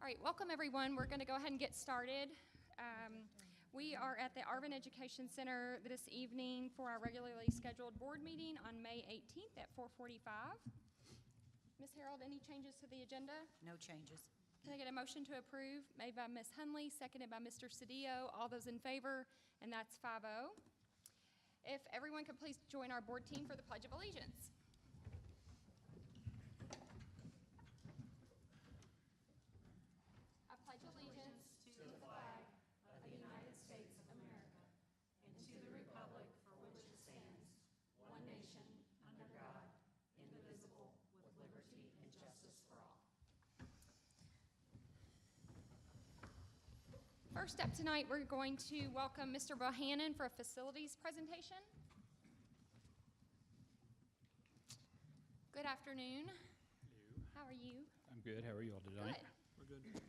right, welcome everyone. We're going to go ahead and get started. We are at the Arvin Education Center this evening for our regularly scheduled board meeting on May 18th at 4:45. Ms. Harold, any changes to the agenda? No changes. Can I get a motion to approve? Made by Ms. Hunley, seconded by Mr. Cedillo. All those in favor, and that's 5-0. If everyone could please join our board team for the Pledge of Allegiance. I pledge allegiance to the flag of the United States of America and to the republic for which it stands, one nation, under God, indivisible, with liberty and justice for all. First up tonight, we're going to welcome Mr. Bohannon for a facilities presentation. Good afternoon. Hello. How are you? I'm good. How are you all tonight? Good. We're good.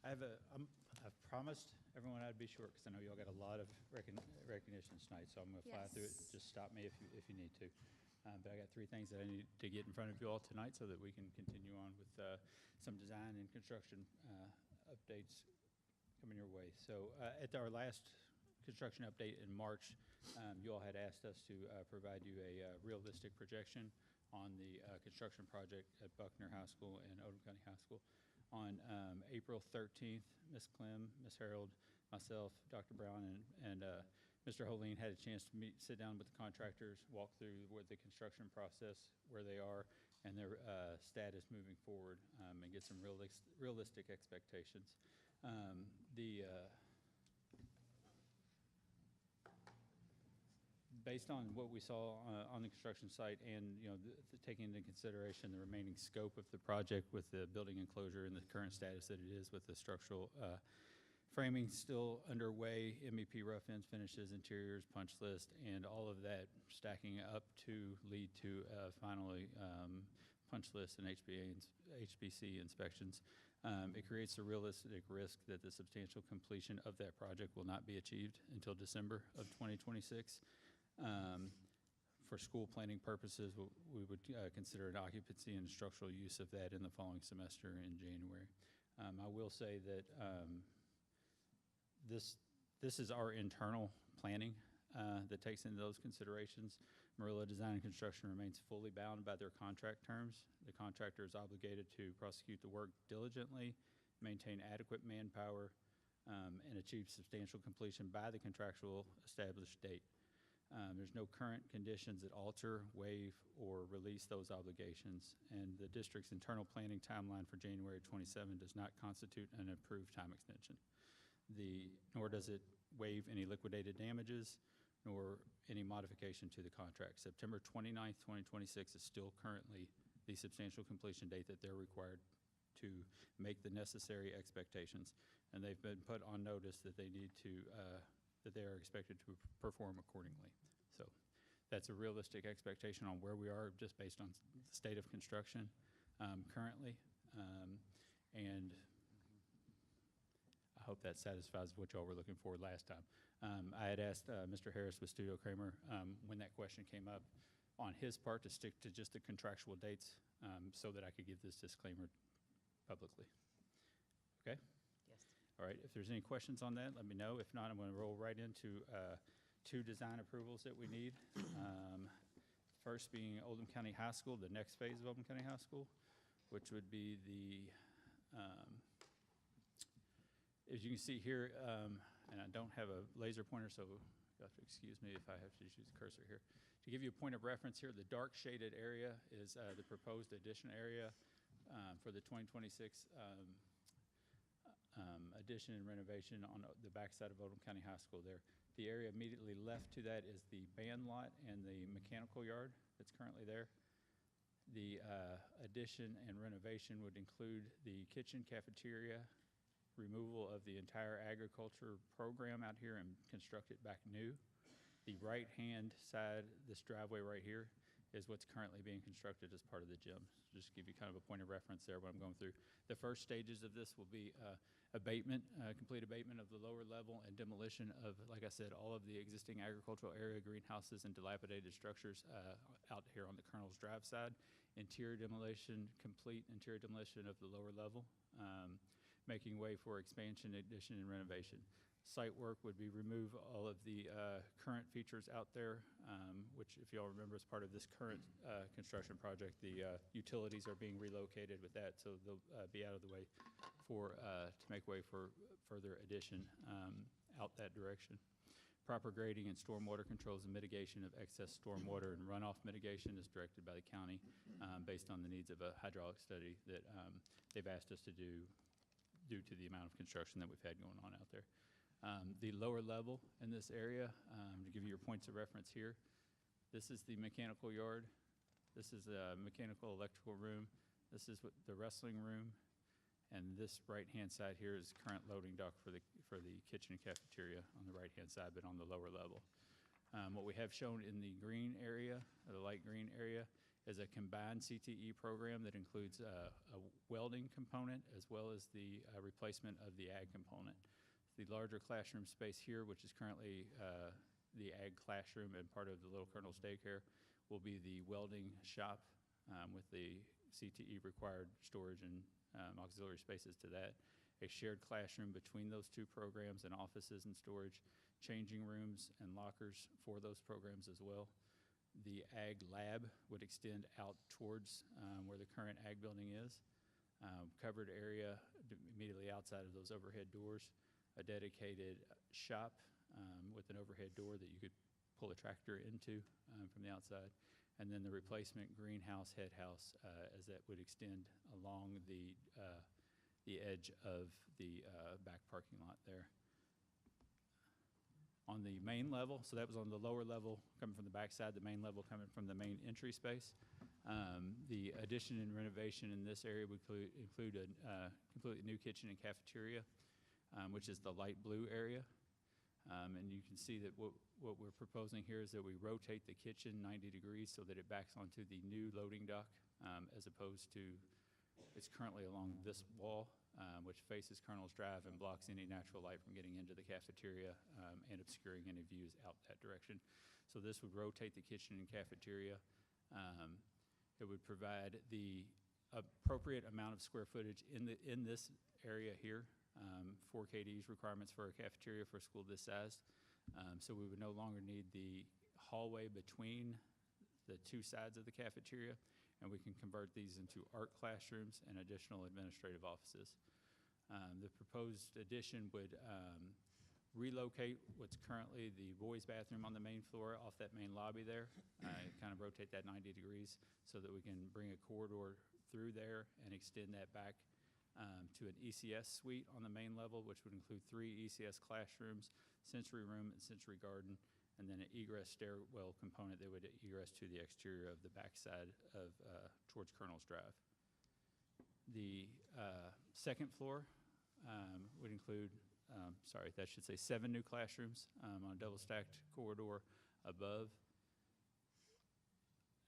I've promised everyone I'd be short because I know y'all got a lot of recognition tonight, so I'm going to fly through it. Yes. Just stop me if you need to. But I got three things that I need to get in front of you all tonight so that we can continue on with some design and construction updates coming your way. So at our last construction update in March, you all had asked us to provide you a realistic projection on the construction project at Buckner High School and Oldham County High School. On April 13th, Ms. Clem, Ms. Harold, myself, Dr. Brown, and Mr. Holeen had a chance to sit down with the contractors, walk through the construction process, where they are, and their status moving forward, and get some realistic expectations. Based on what we saw on the construction site and, taking into consideration the remaining scope of the project with the building enclosure and the current status that it is with the structural framing still underway, MEP rough ends, finishes, interiors, punch list, and all of that stacking up to lead to finally punch list and HBC inspections. It creates a realistic risk that the substantial completion of that project will not be achieved until December of 2026. For school planning purposes, we would consider an occupancy and structural use of that in the following semester in January. I will say that this is our internal planning that takes into those considerations. Murillo Design and Construction remains fully bound by their contract terms. The contractor is obligated to prosecute the work diligently, maintain adequate manpower, and achieve substantial completion by the contractual established date. There's no current conditions that alter, waive, or release those obligations, and the district's internal planning timeline for January 27 does not constitute an approved time extension. Nor does it waive any liquidated damages, nor any modification to the contract. September 29th, 2026 is still currently the substantial completion date that they're required to make the necessary expectations, and they've been put on notice that they need to that they are expected to perform accordingly. So that's a realistic expectation on where we are just based on the state of construction currently. And I hope that satisfies what y'all were looking for last time. I had asked Mr. Harris with Studio Kramer when that question came up on his part to stick to just the contractual dates so that I could give this disclaimer publicly. Okay? Yes. All right, if there's any questions on that, let me know. If not, I'm going to roll right into two design approvals that we need. First being Oldham County High School, the next phase of Oldham County High School, which would be as you can see here, and I don't have a laser pointer, so you have to excuse me if I have to use the cursor here. To give you a point of reference here, the dark shaded area is the proposed addition area for the 2026 addition and renovation on the backside of Oldham County High School there. The area immediately left to that is the band lot and the mechanical yard that's currently there. The addition and renovation would include the kitchen, cafeteria, removal of the entire agriculture program out here and construct it back new. The right-hand side, this driveway right here, is what's currently being constructed as part of the gym. Just to give you kind of a point of reference there what I'm going through. The first stages of this will be complete abatement of the lower level and demolition of, like I said, all of the existing agricultural area, greenhouses, and dilapidated structures out here on the Colonel's Drive side. complete interior demolition of the lower level, making way for expansion, addition, and renovation. Site work would be remove all of the current features out there, which, if you all remember, is part of this current construction project. The utilities are being relocated with that, so they'll be out of the way to make way for further addition out that direction. Proper grading and stormwater controls and mitigation of excess stormwater and runoff mitigation is directed by the county based on the needs of a hydraulic study that they've asked us to do due to the amount of construction that we've had going on out there. The lower level in this area, to give you your points of reference here, this is the mechanical yard. This is the mechanical electrical room. This is the wrestling room. And this right-hand side here is current loading dock for the kitchen and cafeteria on the right-hand side, but on the lower level. What we have shown in the green area, the light green area, is a combined CTE program that includes a welding component as well as the replacement of the ag component. The larger classroom space here, which is currently the ag classroom and part of the Little Colonel's daycare, will be the welding shop with the CTE required storage and auxiliary spaces to that. A shared classroom between those two programs and offices and storage, changing rooms and lockers for those programs as well. The ag lab would extend out towards where the current ag building is. Covered area immediately outside of those overhead doors. A dedicated shop with an overhead door that you could pull a tractor into from the outside. And then the replacement greenhouse head house as that would extend along the edge of the back parking lot there. On the main level, so that was on the lower level coming from the back side, the main level coming from the main entry space. The addition and renovation in this area would include a completely new kitchen and cafeteria, which is the light blue area. And you can see that what we're proposing here is that we rotate the kitchen 90 degrees so that it backs onto the new loading dock as opposed to, it's currently along this wall, which faces Colonel's Drive and blocks any natural light from getting into the cafeteria and obscuring any views out that direction. So this would rotate the kitchen and cafeteria. It would provide the appropriate amount of square footage in this area here. 4 KD's requirements for a cafeteria for a school this size. So we would no longer need the hallway between the two sides of the cafeteria, and we can convert these into art classrooms and additional administrative offices. The proposed addition would relocate what's currently the boys' bathroom on the main floor off that main lobby there, kind of rotate that 90 degrees so that we can bring a corridor through there and extend that back to an ECS suite on the main level, which would include 3 ECS classrooms, sensory room, and sensory garden, and then an egress stairwell component that would egress to the exterior of the backside of towards Colonel's Drive. The second floor would include, that should say 7 new classrooms on a double-stacked corridor above.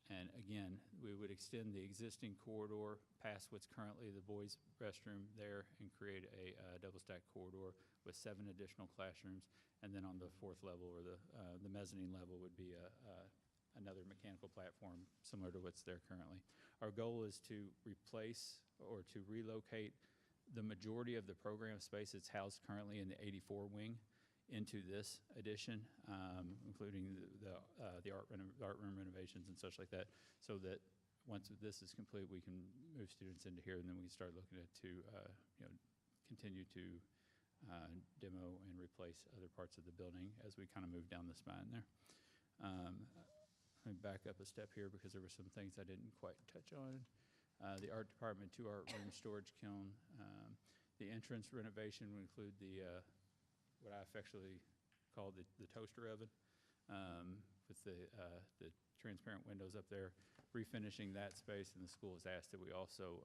And again, we would extend the existing corridor past what's currently the boys' restroom there and create a double-stacked corridor with 7 additional classrooms. And then on the 4th level, or the mezzanine level, would be another mechanical platform similar to what's there currently. Our goal is to replace or to relocate the majority of the program space that's housed currently in the 84 wing into this addition, including the art room renovations and such like that, so that once this is complete, we can move students into here, and then we can start looking at continue to demo and replace other parts of the building as we kind of move down the spine there. Let me back up a step here because there were some things I didn't quite touch on. The art department, 2 art room storage kiln. The entrance renovation would include the what I affectionately call the toaster oven with the transparent windows up there, refinishing that space, and the school has asked that we also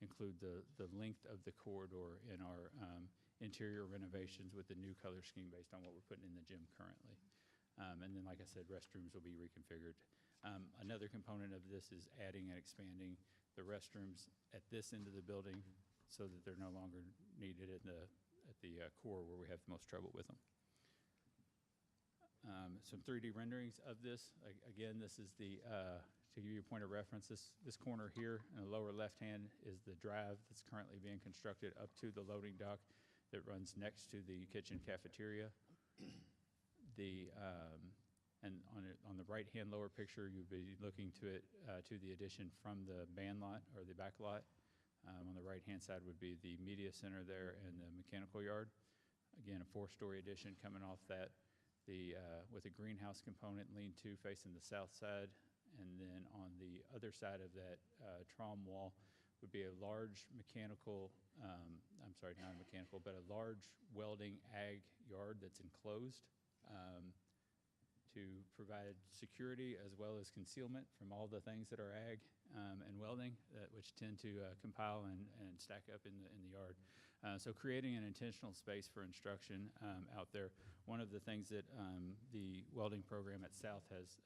include the length of the corridor in our interior renovations with the new color scheme based on what we're putting in the gym currently. And then, like I said, restrooms will be reconfigured. Another component of this is adding and expanding the restrooms at this end of the building so that they're no longer needed at the core where we have the most trouble with them. Some 3D renderings of this. Again, this is the To give you a point of reference, this corner here in the lower left-hand is the drive that's currently being constructed up to the loading dock that runs next to the kitchen cafeteria. And on the right-hand lower picture, you'd be looking to the addition from the band lot or the back lot. On the right-hand side would be the media center there and the mechanical yard. Again, a 4-story addition coming off that, with a greenhouse component, lean-to facing the south side. And then on the other side of that trom wall would be a large mechanical, not mechanical, but a large welding ag yard that's enclosed to provide security as well as concealment from all the things that are ag and welding, which tend to compile and stack up in the yard. So creating an intentional space for instruction out there. One of the things that the welding program at South has,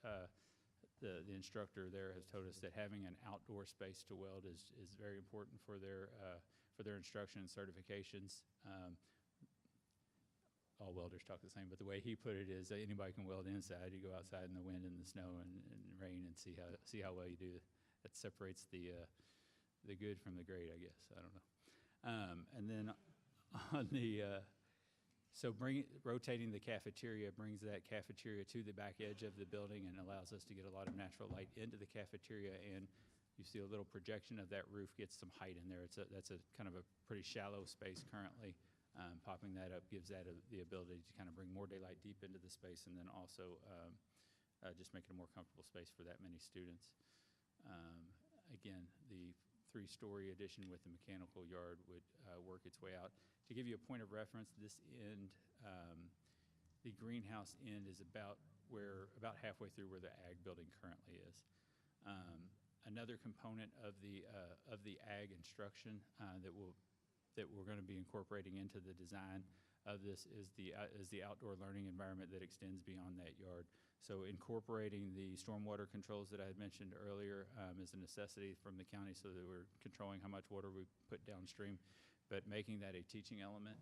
the instructor there has told us that having an outdoor space to weld is very important for their instruction and certifications. All welders talk the same, but the way he put it is anybody can weld inside. You go outside in the wind and the snow and rain and see how well you do. That separates the good from the great, I guess. I don't know. And then on the rotating the cafeteria brings that cafeteria to the back edge of the building and allows us to get a lot of natural light into the cafeteria. And you see a little projection of that roof gets some height in there. That's a kind of a pretty shallow space currently. Popping that up gives that the ability to kind of bring more daylight deep into the space, and then also just make it a more comfortable space for that many students. Again, the 3-story addition with the mechanical yard would work its way out. To give you a point of reference, this end, the greenhouse end is about halfway through where the ag building currently is. Another component of the ag instruction that we're going to be incorporating into the design of this is the outdoor learning environment that extends beyond that yard. So incorporating the stormwater controls that I had mentioned earlier is a necessity from the county so that we're controlling how much water we put downstream, but making that a teaching element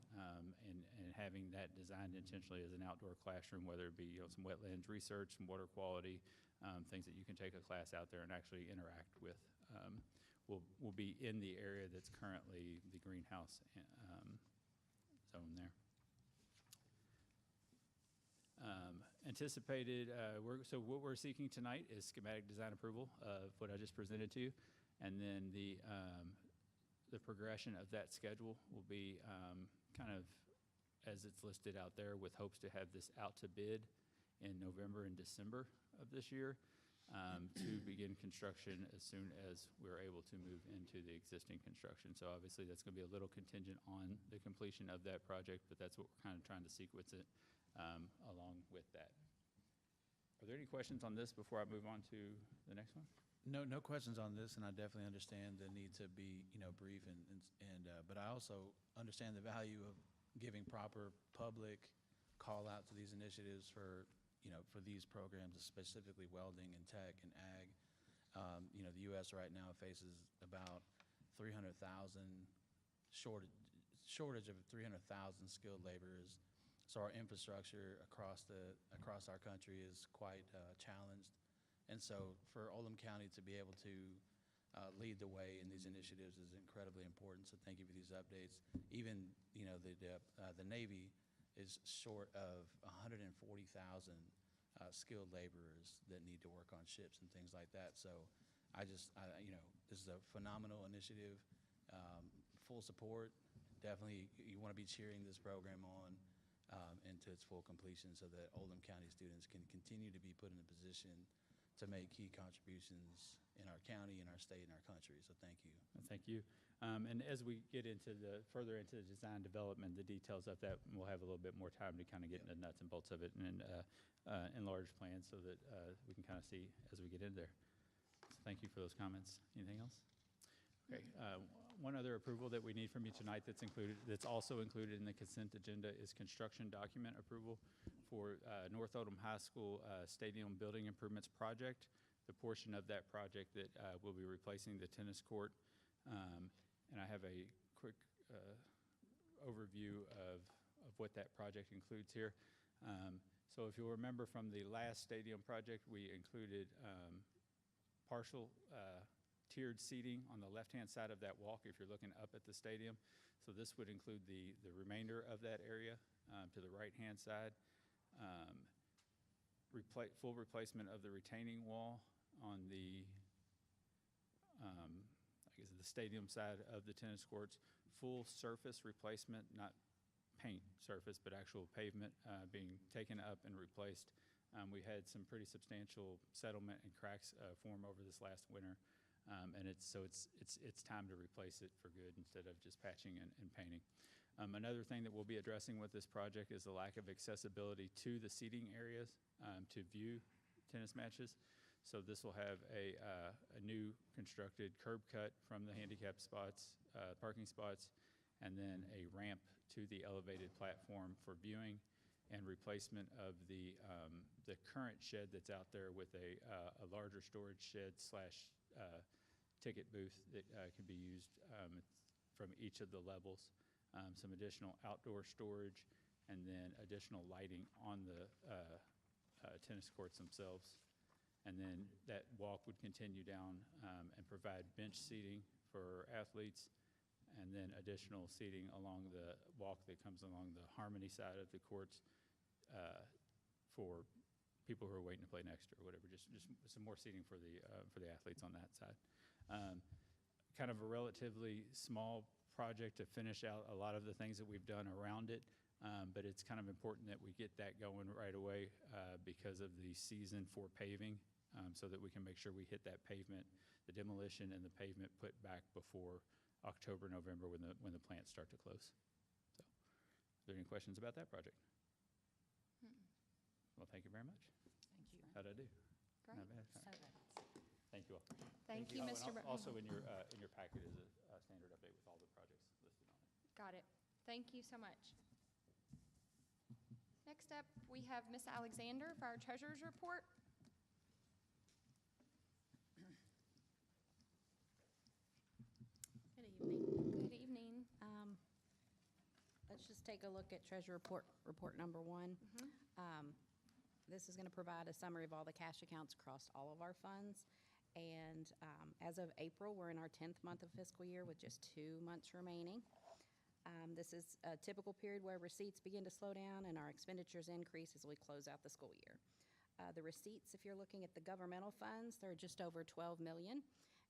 and having that designed intentionally as an outdoor classroom, whether it be some wetlands research, some water quality, things that you can take a class out there and actually interact with. Will be in the area that's currently the greenhouse zone there. Anticipated, so what we're seeking tonight is schematic design approval of what I just presented to you, and then the progression of that schedule will be kind of as it's listed out there, with hopes to have this out to bid in November and December of this year. To begin construction as soon as we're able to move into the existing construction. So obviously that's going to be a little contingent on the completion of that project, but that's what we're kind of trying to sequence it along with that. Are there any questions on this before I move on to the next one? No questions on this, and I definitely understand the need to be, brief but I also understand the value of giving proper public call out to these initiatives for these programs, specifically welding and tech and ag. The U.S. right now faces about 300,000 shortage of 300,000 skilled laborers. So our infrastructure across our country is quite challenged. And so for Oldham County to be able to lead the way in these initiatives is incredibly important. So thank you for these updates. Even, the Navy is short of 140,000 skilled laborers that need to work on ships and things like that. So this is a phenomenal initiative, full support. Definitely, you want to be cheering this program on into its full completion so that Oldham County students can continue to be put in a position to make key contributions in our county, in our state, and our country. So thank you. Thank you. And as we get further into the design development, the details of that, we'll have a little bit more time to kind of get into the nuts and bolts of it and enlarge plans so that we can kind of see as we get in there. So thank you for those comments. Anything else? Okay. One other approval that we need from you tonight that's also included in the consent agenda is construction document approval for North Oldham High School Stadium Building Improvements Project, the portion of that project that will be replacing the tennis court. And I have a quick overview of what that project includes here. So if you'll remember from the last stadium project, we included partial tiered seating on the left-hand side of that walk if you're looking up at the stadium. So this would include the remainder of that area to the right-hand side. Full replacement of the retaining wall on the, I guess, the stadium side of the tennis courts. Full surface replacement, not paint surface, but actual pavement being taken up and replaced. We had some pretty substantial settlement and cracks form over this last winter, and it's time to replace it for good instead of just patching and painting. Another thing that we'll be addressing with this project is the lack of accessibility to the seating areas to view tennis matches. So this will have a new constructed curb cut from the handicap spots, parking spots, and then a ramp to the elevated platform for viewing, and replacement of the current shed that's out there with a larger storage shed slash ticket booth that can be used from each of the levels. Some additional outdoor storage, and then additional lighting on the tennis courts themselves. And then that walk would continue down and provide bench seating for athletes, and then additional seating along the walk that comes along the Harmony side of the courts for people who are waiting to play next or whatever. Just some more seating for the athletes on that side. Kind of a relatively small project to finish out a lot of the things that we've done around it, but it's kind of important that we get that going right away because of the season for paving, so that we can make sure we hit that pavement, the demolition and the pavement put back before October, November when the plants start to close. So, are there any questions about that project? Well, thank you very much. Thank you. How'd I do? Great. Not bad. Thank you all. Thank you, Oh, and Mr. Also in your packet is a standard update with all the projects listed on it. Got it. Thank you so much. Next up, we have Ms. Alexander for our treasurer's report. Good evening. Good evening. Let's just take a look at Treasurer Report number 1. This is going to provide a summary of all the cash accounts across all of our funds. And as of April, we're in our 10th month of fiscal year with just 2 months remaining. This is a typical period where receipts begin to slow down and our expenditures increase as we close out the school year. The receipts, if you're looking at the governmental funds, they're just over $12 million.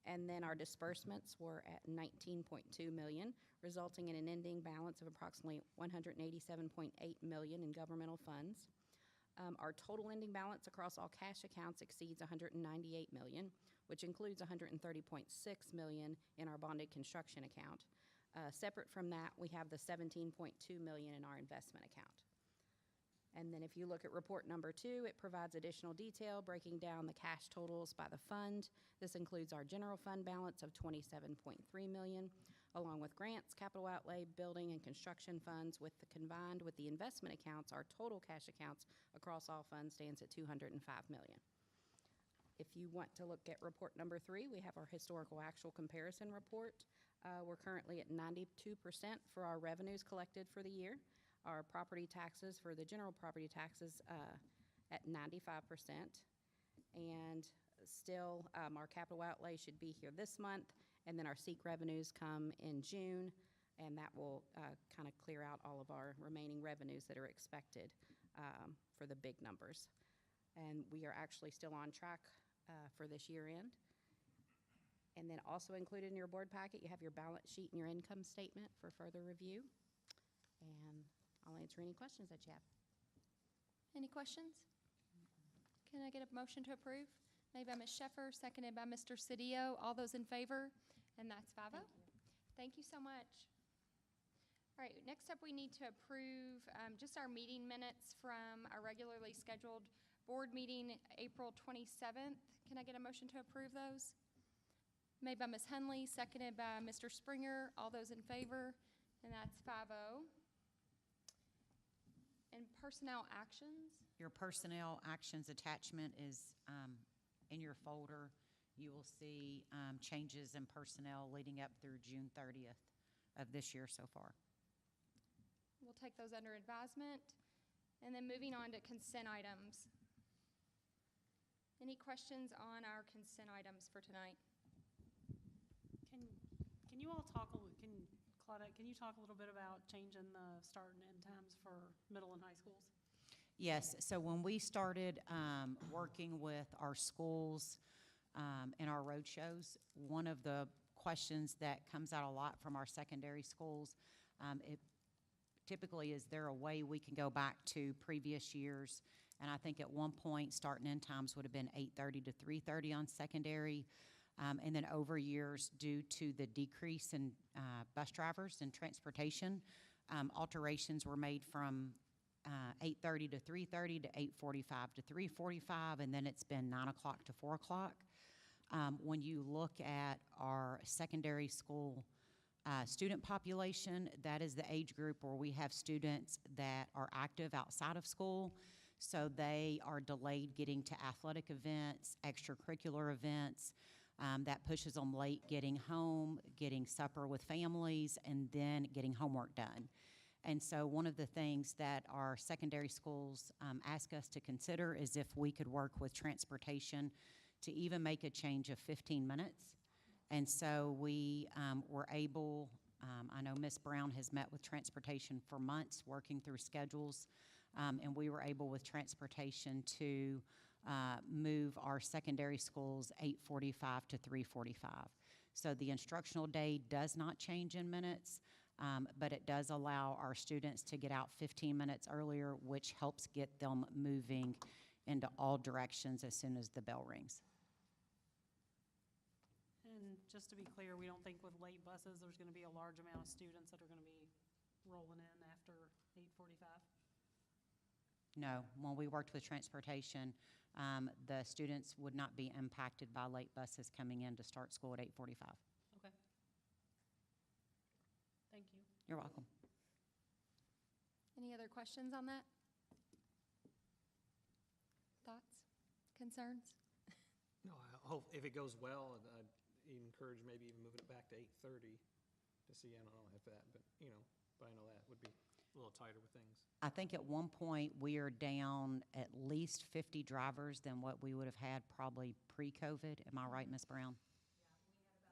And then our disbursements were at $19.2 million, resulting in an ending balance of approximately $187.8 million in governmental funds. Our total ending balance across all cash accounts exceeds $198 million, which includes $130.6 million in our bonded construction account. Separate from that, we have the $17.2 million in our investment account. And then if you look at report number 2, it provides additional detail breaking down the cash totals by the fund. This includes our general fund balance of $27.3 million, along with grants, capital outlay, building, and construction funds. Combined with the investment accounts, our total cash accounts across all funds stands at $205 million. If you want to look at report number 3, we have our historical actual comparison report. We're currently at 92% for our revenues collected for the year. Our property taxes, for the general property taxes, at 95%. And still, our capital outlay should be here this month, and then our SEEK revenues come in June, and that will kind of clear out all of our remaining revenues that are expected for the big numbers. And we are actually still on track for this year end. And then also included in your board packet, you have your balance sheet and your income statement for further review. And I'll answer any questions that you have. Any questions? Can I get a motion to approve? Made by Ms. Sheffer, seconded by Mr. Cedillo. All those in favor? And that's 5-0. Thank you so much. All right, next up we need to approve just our meeting minutes from our regularly scheduled board meeting April 27th. Can I get a motion to approve those? Made by Ms. Hunley, seconded by Mr. Springer. All those in favor? And that's 5-0. And personnel actions? Your personnel actions attachment is in your folder. You will see changes in personnel leading up through June 30th of this year so far. We'll take those under advisement. And then moving on to consent items. Any questions on our consent items for tonight? Can you all talk, Claudette, can you talk a little bit about changing the start and end times for middle and high schools? Yes, so when we started working with our schools and our road shows, one of the questions that comes out a lot from our secondary schools, it typically is there a way we can go back to previous years? And I think at one point, start and end times would have been 8:30 to 3:30 on secondary. And then over years, due to the decrease in bus drivers and transportation, alterations were made from 8:30 to 3:30 to 8:45 to 3:45, and then it's been 9 o'clock to 4 o'clock. When you look at our secondary school student population, that is the age group where we have students that are active outside of school, so they are delayed getting to athletic events, extracurricular events. That pushes them late getting home, getting supper with families, and then getting homework done. And so one of the things that our secondary schools ask us to consider is if we could work with transportation to even make a change of 15 minutes. And so we were able, I know Ms. Brown has met with transportation for months, working through schedules, and we were able with transportation to move our secondary schools 8:45 to 3:45. So the instructional day does not change in minutes, but it does allow our students to get out 15 minutes earlier, which helps get them moving into all directions as soon as the bell rings. And just to be clear, we don't think with late buses, there's going to be a large amount of students that are going to be rolling in after 8:45? No, when we worked with transportation, the students would not be impacted by late buses coming in to start school at 8:45. Okay. Thank you. You're welcome. Any other questions on that? Thoughts? Concerns? No, I hope if it goes well, I'd encourage maybe even moving it back to 8:30 to see, I don't know if that, but, but I know that would be a little tighter with things. I think at one point, we are down at least 50 drivers than what we would have had probably pre-COVID. Am I right, Ms. Brown? Yeah, we had about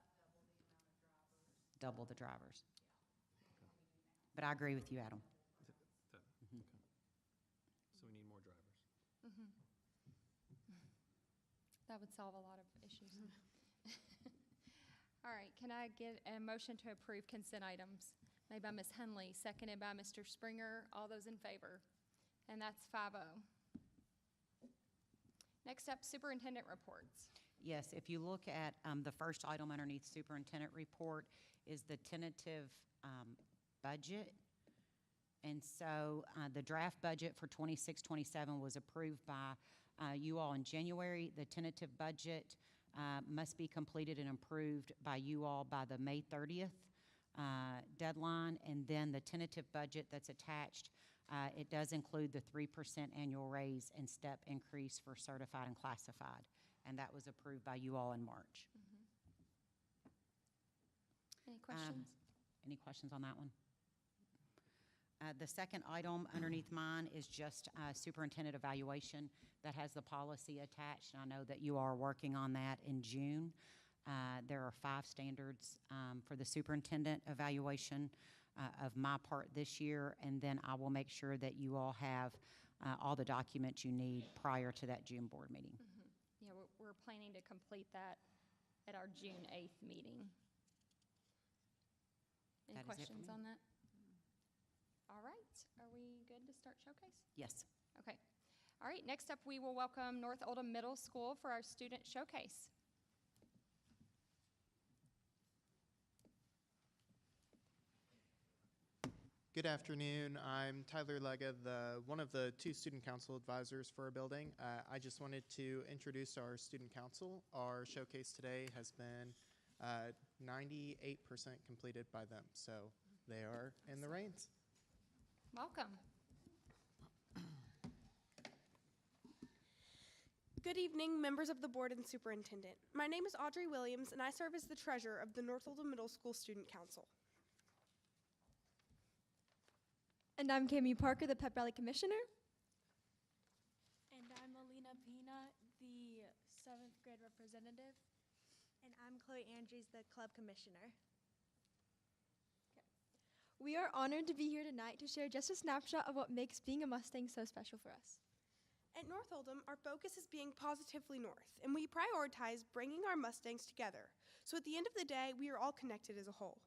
double the amount of drivers. Double the drivers. Okay. But I agree with you, Adam. Okay. So we need more drivers. That would solve a lot of issues. All right, can I get a motion to approve consent items? Made by Ms. Henley, seconded by Mr. Springer. All those in favor? And that's 5-0. Next up, superintendent reports. Yes, if you look at the first item underneath superintendent report is the tentative budget. And so the draft budget for 26-27 was approved by you all in January. The tentative budget must be completed and approved by you all by the May 30th deadline. And then the tentative budget that's attached, it does include the 3% annual raise and step increase for certified and classified. And that was approved by you all in March. Any questions? Any questions on that one? The second item underneath mine is just superintendent evaluation that has the policy attached. And I know that you are working on that in June. There are 5 standards for the superintendent evaluation of my part this year, and then I will make sure that you all have all the documents you need prior to that June board meeting. Yeah, we're planning to complete that at our June 8th meeting. Any That is it for questions me. on that? All right, are we good to start showcase? Yes. Okay. All right, next up, we will welcome North Oldham Middle School for our student showcase. Good afternoon. I'm Tyler Lega, one of the 2 student council advisors for our building. I just wanted to introduce our student council. Our showcase today has been 98% completed by them, so they are in the reins. Welcome. Good evening, members of the board and superintendent. My name is Audrey Williams, and I serve as the treasurer of the North Oldham Middle School Student Council. And I'm Cami Parker, the Pep Rally Commissioner. And I'm Alina Pina, the representative. And I'm Chloe Andrews, the club commissioner. We are honored to be here tonight to share just a snapshot of what makes being a Mustang so special for us. At North Oldham, our focus is being positively North, and we prioritize bringing our Mustangs together. So at the end of the day, we are all connected as a whole.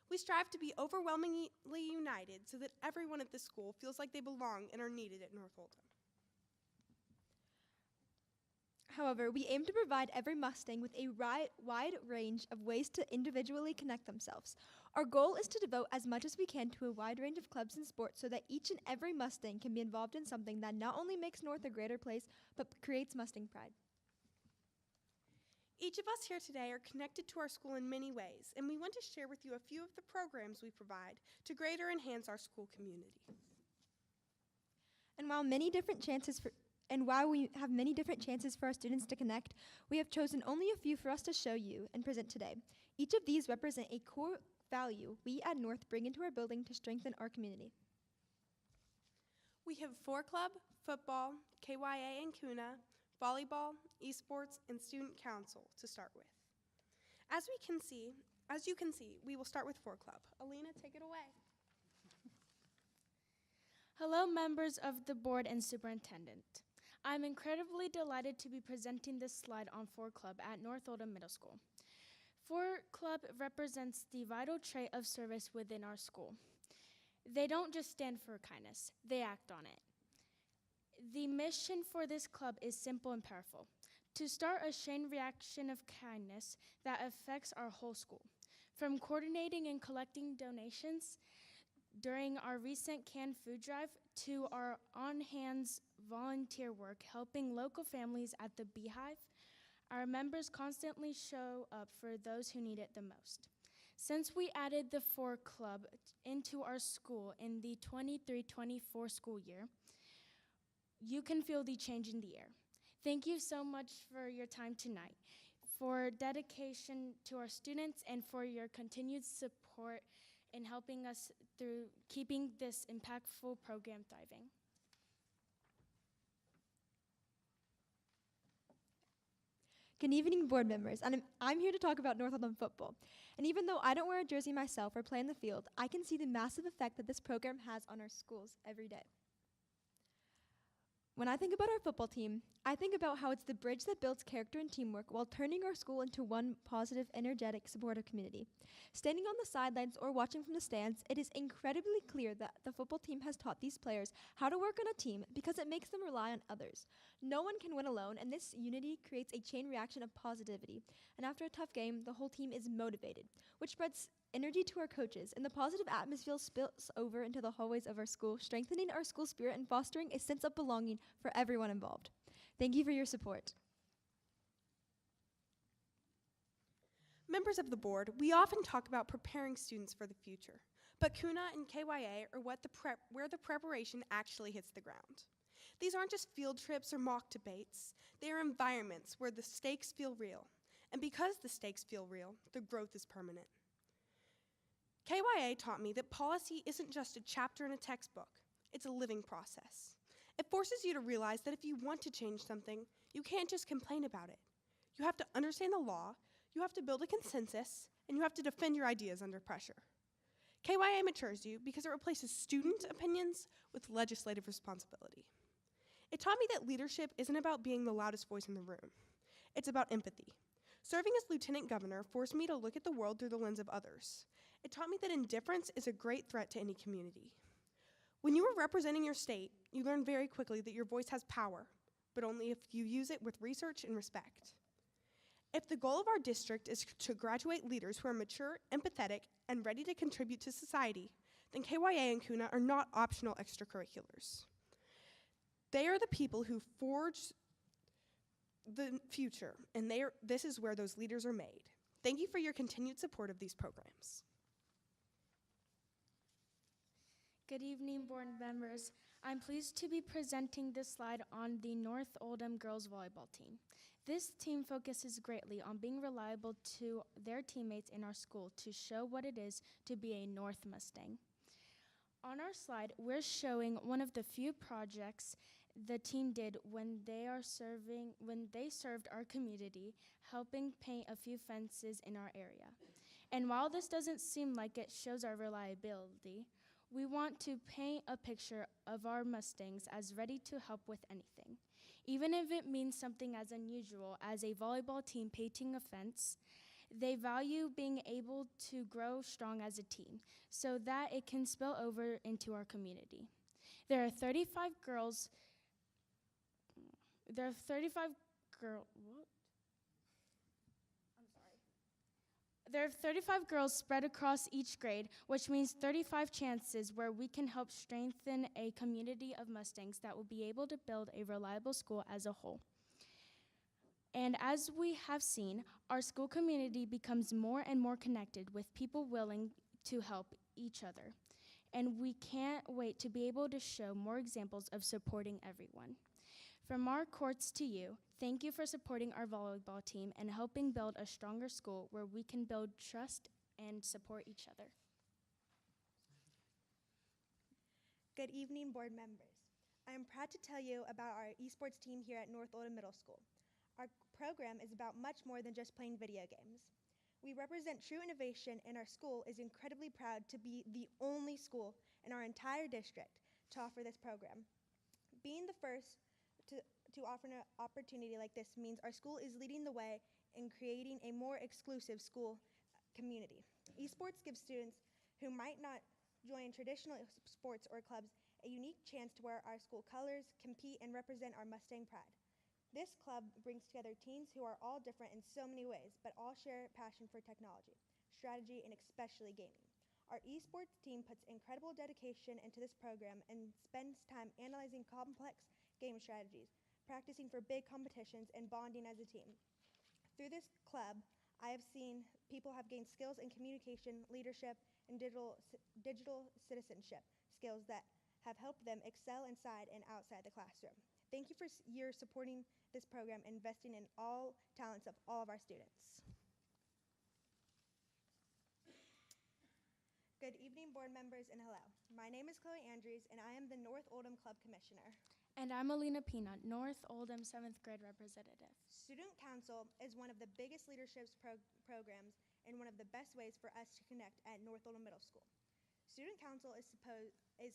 We strive to be overwhelmingly united so that everyone at the school feels like they belong and are needed at North Oldham. However, we aim to provide every Mustang with a wide range of ways to individually connect themselves. Our goal is to devote as much as we can to a wide range of clubs and sports so that each and every Mustang can be involved in something that not only makes North a greater place, but creates Mustang pride. Each of us here today are connected to our school in many ways, and we want to share with you a few of the programs we provide to greater enhance our school community. And while we have many different chances for our students to connect, we have chosen only a few for us to show you and present today. Each of these represent a core value we at North bring into our building to strengthen our community. We have 4 Club, football, KYA and Kuna, volleyball, esports, and student council to start with. As you can see, we will start with 4 Club. Alina, take it away. Hello, members of the board and superintendent. I'm incredibly delighted to be presenting this slide on 4 Club at North Oldham Middle School. 4 Club represents the vital trait of service within our school. They don't just stand for kindness, they act on it. The mission for this club is simple and powerful: to start a chain reaction of kindness that affects our whole school. From coordinating and collecting donations during our recent canned food drive to our on-hands volunteer work helping local families at the Beehive, our members constantly show up for those who need it the most. Since we added the 4 Club into our school in the 23-24 school year, you can feel the change in the air. Thank you so much for your time tonight, for dedication to our students, and for your continued support in helping us through keeping this impactful program thriving. Good evening, board members. And I'm here to talk about North Oldham football. And even though I don't wear a jersey myself or play in the field, I can see the massive effect that this program has on our schools every day. When I think about our football team, I think about how it's the bridge that builds character and teamwork while turning our school into one positive, energetic, supportive community. Standing on the sidelines or watching from the stands, it is incredibly clear that the football team has taught these players how to work on a team because it makes them rely on others. No one can win alone, and this unity creates a chain reaction of positivity. And after a tough game, the whole team is motivated, which spreads energy to our coaches, and the positive atmosphere spills over into the hallways of our school, strengthening our school spirit and fostering a sense of belonging for everyone involved. Thank you for your support. Members of the board, we often talk about preparing students for the future, but Kuna and KYA are where the preparation actually hits the ground. These aren't just field trips or mock debates. They are environments where the stakes feel real, and because the stakes feel real, the growth is permanent. KYA taught me that policy isn't just a chapter in a textbook, it's a living process. It forces you to realize that if you want to change something, you can't just complain about it. You have to understand the law, you have to build a consensus, and you have to defend your ideas under pressure. KYA matures you because it replaces student opinions with legislative responsibility. It taught me that leadership isn't about being the loudest voice in the room. It's about empathy. Serving as lieutenant governor forced me to look at the world through the lens of others. It taught me that indifference is a great threat to any community. When you are representing your state, you learn very quickly that your voice has power, but only if you use it with research and respect. If the goal of our district is to graduate leaders who are mature, empathetic, and ready to contribute to society, then KYA and Kuna are not optional extracurriculars. They are the people who forge the future, and this is where those leaders are made. Thank you for your continued support of these programs. Good evening, board members. I'm pleased to be presenting this slide on the North Oldham girls volleyball team. This team focuses greatly on being reliable to their teammates in our school to show what it is to be a North Mustang. On our slide, we're showing one of the few projects the team did when they served our community, helping paint a few fences in our area. And while this doesn't seem like it shows our reliability, we want to paint a picture of our Mustangs as ready to help with anything. Even if it means something as unusual as a volleyball team painting a fence, they value being able to grow strong as a team so that it can spill over into our community. There are 35 girls. There are 35 girls. What? I'm sorry. There are 35 girls spread across each grade, which means 35 chances where we can help strengthen a community of Mustangs that will be able to build a reliable school as a whole. And as we have seen, our school community becomes more and more connected with people willing to help each other. And we can't wait to be able to show more examples of supporting everyone. From our courts to you, thank you for supporting our volleyball team and helping build a stronger school where we can build trust and support each other. Good evening, board members. I am proud to tell you about our esports team here at North Oldham Middle School. Our program is about much more than just playing video games. We represent true innovation, and our school is incredibly proud to be the only school in our entire district to offer this program. Being the first to offer an opportunity like this means our school is leading the way in creating a more exclusive school community. Esports gives students who might not join traditional sports or clubs a unique chance to wear our school colors, compete, and represent our Mustang pride. This club brings together teens who are all different in so many ways, but all share passion for technology, strategy, and especially gaming. Our esports team puts incredible dedication into this program and spends time analyzing complex game strategies, practicing for big competitions, and bonding as a team. Through this club, I have seen people have gained skills in communication, leadership, and digital citizenship skills that have helped them excel inside and outside the classroom. Thank you for your supporting this program and investing in all talents of all of our students. Good evening, board members, and hello. My name is Chloe Andrews, and I am the North Oldham Club Commissioner. And I'm Alina Pina, North Oldham 7th grade representative. Student Council is one of the biggest leadership programs and one of the best ways for us to connect at North Oldham Middle School. Student Council is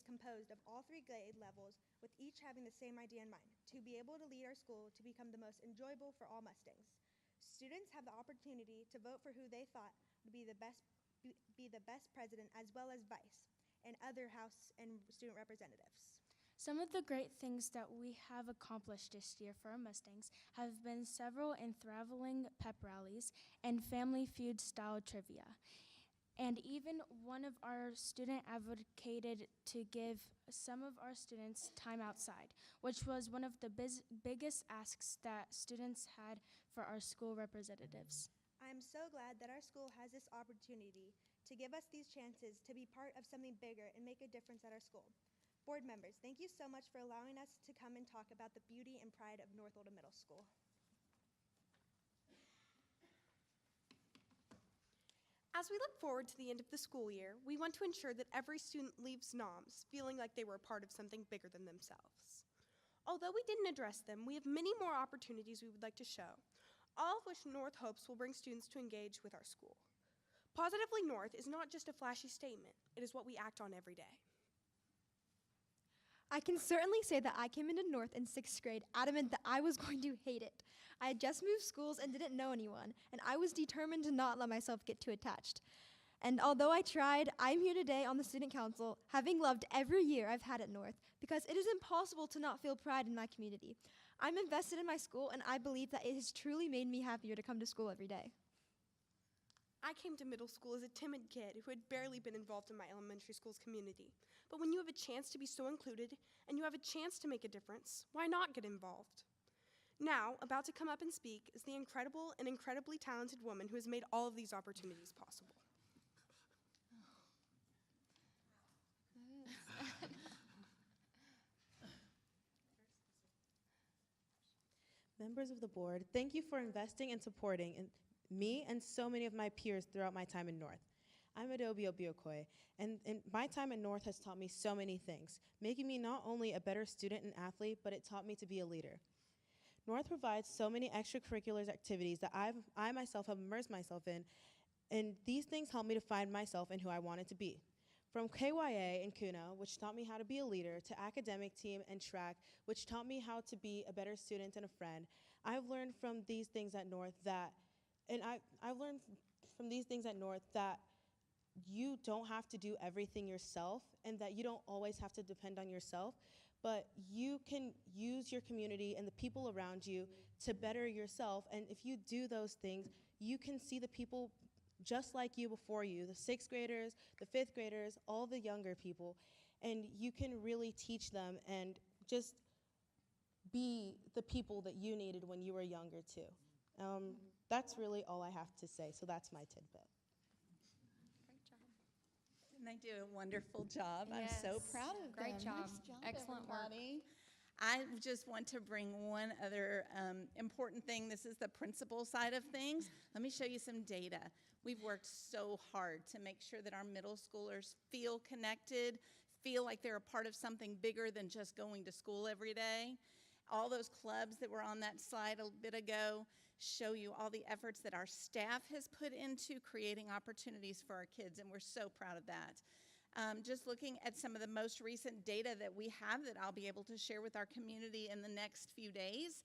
composed of all 3 grade levels, with each having the same idea in mind, to be able to lead our school to become the most enjoyable for all Mustangs. Students have the opportunity to vote for who they thought would be the best president as well as vice, and other House and student representatives. Some of the great things that we have accomplished this year for our Mustangs have been several enthralling pep rallies and Family Feud style trivia. And even one of our students advocated to give some of our students time outside, which was one of the biggest asks that students had for our school representatives. I am so glad that our school has this opportunity to give us these chances to be part of something bigger and make a difference at our school. Board members, thank you so much for allowing us to come and talk about the beauty and pride of North Oldham Middle School. As we look forward to the end of the school year, we want to ensure that every student leaves NOMS feeling like they were a part of something bigger than themselves. Although we didn't address them, we have many more opportunities we would like to show, all of which North hopes will bring students to engage with our school. Positively North is not just a flashy statement, it is what we act on every day. I can certainly say that I came into North in 6th grade adamant that I was going to hate it. I had just moved schools and didn't know anyone, and I was determined to not let myself get too attached. And although I tried, I'm here today on the student council, having loved every year I've had at North, because it is impossible to not feel pride in my community. I'm invested in my school, and I believe that it has truly made me happier to come to school every day. I came to middle school as a timid kid who had barely been involved in my elementary school's community. But when you have a chance to be so included and you have a chance to make a difference, why not get involved? Now, about to come up and speak is the incredible and incredibly talented woman who has made all of these opportunities possible. Members of the board, thank you for investing and supporting me and so many of my peers throughout my time in North. I'm Adobe Obiokwe, and my time at North has taught me so many things, making me not only a better student and athlete, but it taught me to be a leader. North provides so many extracurricular activities that I myself have immersed myself in, and these things helped me to find myself and who I wanted to be. From KYA and Kuno, which taught me how to be a leader, to academic team and track, which taught me how to be a better student and a friend, I've learned from these things at North that, I've learned from these things at North that you don't have to do everything yourself and that you don't always have to depend on yourself, but you can use your community and the people around you to better yourself. And if you do those things, you can see the people just like you before you, the 6th graders, the 5th graders, all the younger people, and you can really teach them and just be the people that you needed when you were younger too. That's really all I have to say, so that's my tidbit. And they do a wonderful job. I'm so Yes. proud of Great them. job. Nice job, Excellent work. everybody. I just want to bring one other important thing. This is the principal side of things. Let me show you some data. We've worked so hard to make sure that our middle schoolers feel connected, feel like they're a part of something bigger than just going to school every day. All those clubs that were on that slide a bit ago show you all the efforts that our staff has put into creating opportunities for our kids, and we're so proud of that. Just looking at some of the most recent data that we have that I'll be able to share with our community in the next few days.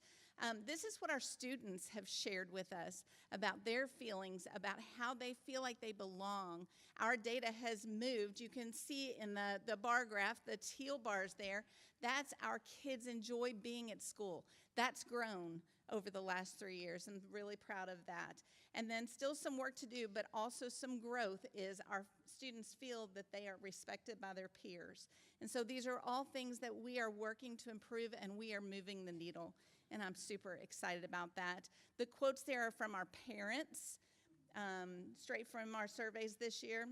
This is what our students have shared with us about their feelings, about how they feel like they belong. Our data has moved. You can see in the bar graph, the teal bars there, that's our kids enjoy being at school. That's grown over the last 3 years, and really proud of that. And then still some work to do, but also some growth is our students feel that they are respected by their peers. And so these are all things that we are working to improve, and we are moving the needle. And I'm super excited about that. The quotes there are from our parents, straight from our surveys this year.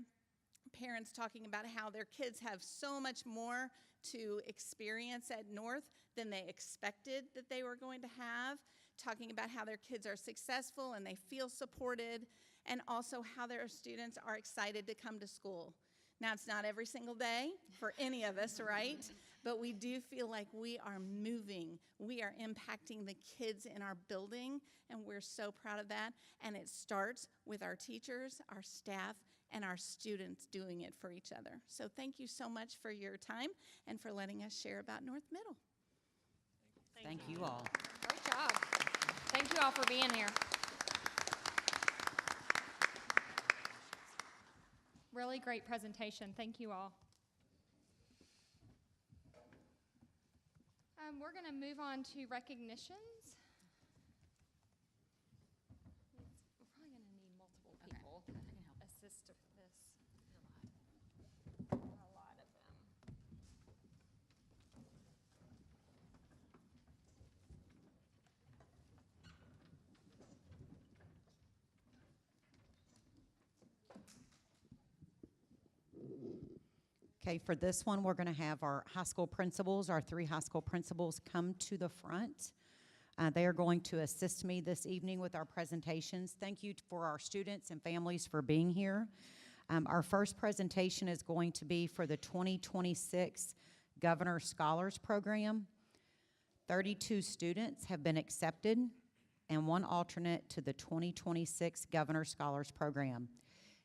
Parents talking about how their kids have so much more to experience at North than they expected that they were going to have, talking about how their kids are successful and they feel supported, and also how their students are excited to come to school. Now, it's not every single day for any of us, right? But we do feel like we are moving. We are impacting the kids in our building, and we're so proud of that. And it starts with our teachers, our staff, and our students doing it for each other. So thank you so much for your time and for letting us share about North Middle. Thank you all. Great job. Thank you all for being here. Really great presentation. Thank you all. We're going to move on to recognitions. We're probably going to need multiple people to assist with this. A lot of them. Okay, for this one, we're going to have our high school principals, our 3 high school principals, come to the front. They are going to assist me this evening with our presentations. Thank you for our students and families for being here. Our first presentation is going to be for the 2026 Governor Scholars Program. 32 students have been accepted and 1 alternate to the 2026 Governor Scholars Program.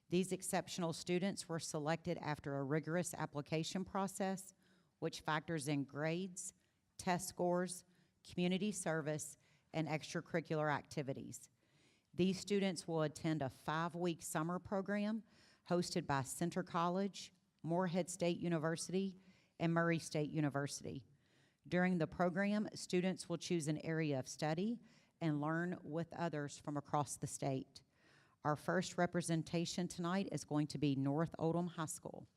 These exceptional students were selected after a rigorous application process, which factors in grades, test scores, community service, and extracurricular activities. These students will attend a 5-week summer program hosted by Centre College, Moorhead State University, and Murray State University. During the program, students will choose an area of study and learn with others from across the state. Our first representation tonight is going to be North Oldham High School.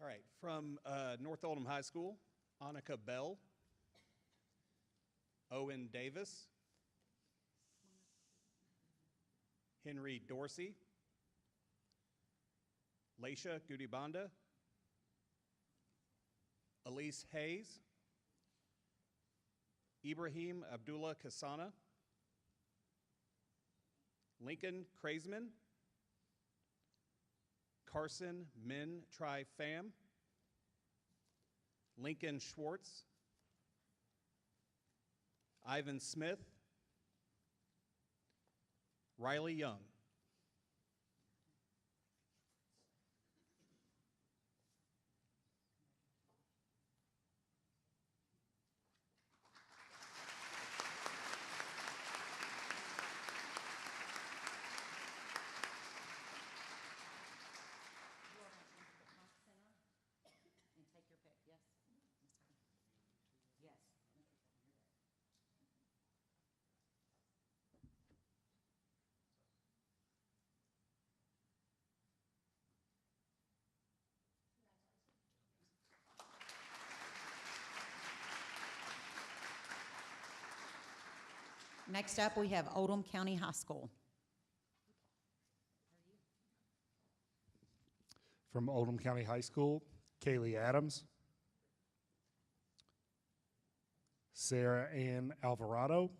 All right, from North Oldham High School, Annika Bell, Owen Davis, Henry Dorsey, Laisha Gudibanda, Elise Hayes, Ibrahim Abdullah Kasana, Lincoln Kraisman, Carson Min Tri Pham, Lincoln Schwartz, Ivan Smith, Riley Young. And take your pick, yes? Yes. Next up, we have Oldham County High School. From Oldham County High School, Kaylee Adams, Sarah Ann Alvarado,